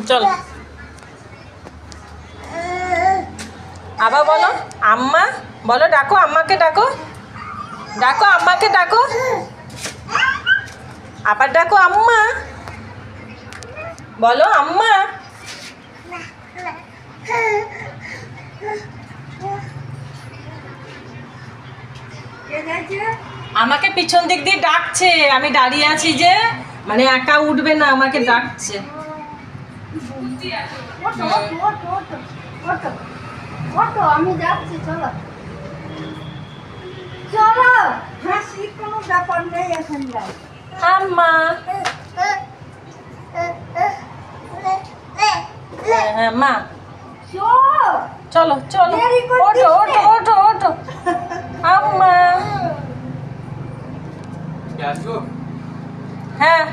চলো আবার বলো আম্মা বলো, ডাকো আম্মাকে, ডাকো ডাকো আম্মাকে, ডাকো আবার ডাকো আম্মা, বলো আম্মা। আমাকে পিছন দিক দিয়ে ডাকছে, আমি দাঁড়িয়ে আছি যে, মানে একা উঠবে না, আমাকে ডাকছে। আমি যাচ্ছি, চলো চলো। হাসি কোনো ব্যাপার নেই এখন, যাই আম্মা। হ্যাঁ মা, চলো চলো, ওঠো ওঠো ওঠো ওঠো আম্মা। হ্যাঁ